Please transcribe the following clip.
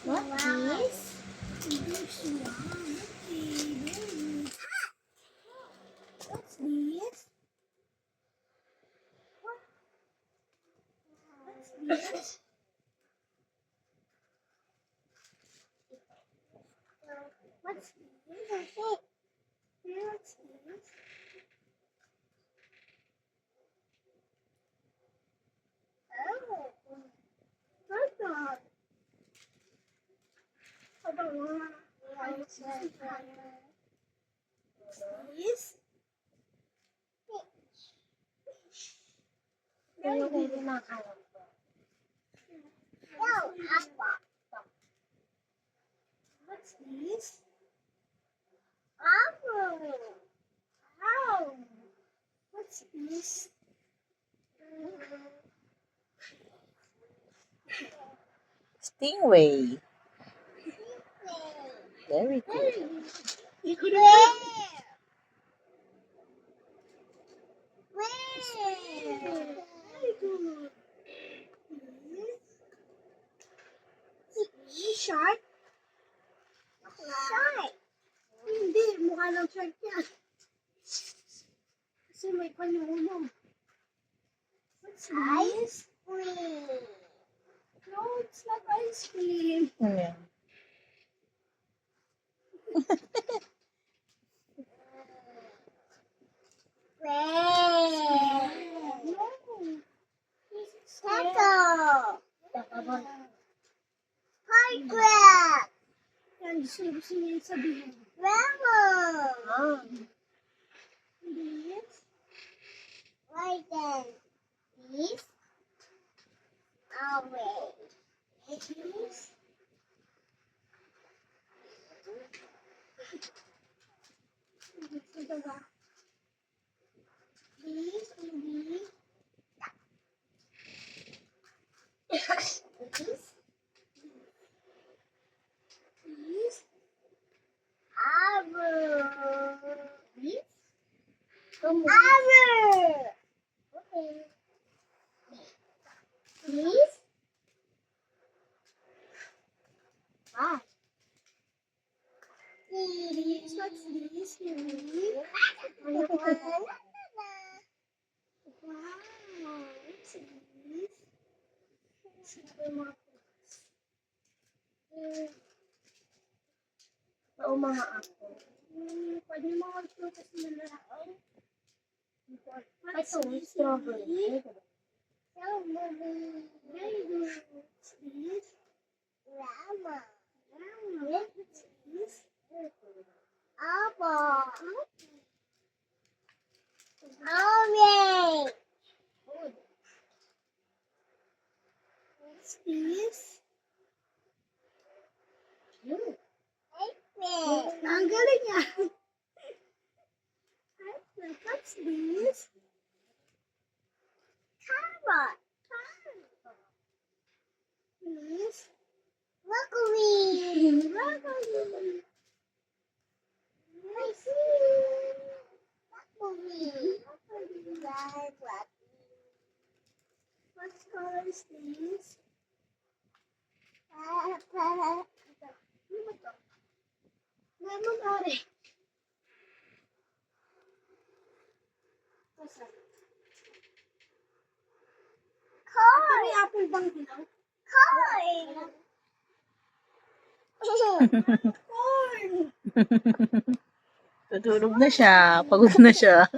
What is? This one. What's this? What's this? What's this? What's this? Oh, what's that? I don't know. What's this? Yung hindi na alam ko. No, apple. What's this? Apple. Ow. What's this? Stingray. Very good. You could have. Very good. Shark? Shark. Hindi, mukha lang shark yan. Kasi may panulong. What's this? Ice cream. No, it's not ice cream. Ano yan? No. Taco. Hard crab. Yan, gusto niya sabihin. Lemon. This. Right then. This. Orange. This. This and this. This. This. Apple. This. Apple. Okay. This. Ah. This. What's this? Wow. What's this? Supermarket. Oo, mga ako. Pwede mo mag-focus na lang. Ito, strawberry. Strawberry. Very good. What's this? Llama. What's this? Apple. Orange. Good. What's this? Apple. Ang galing niya. What's this? Carrot. This. Broccoli. Broccoli. I see. Broccoli. What color is this? Lemon orange. What's that? Corn. May apple bang dilaw? Corn. Corn. Tutulog na siya. Pagod na siya.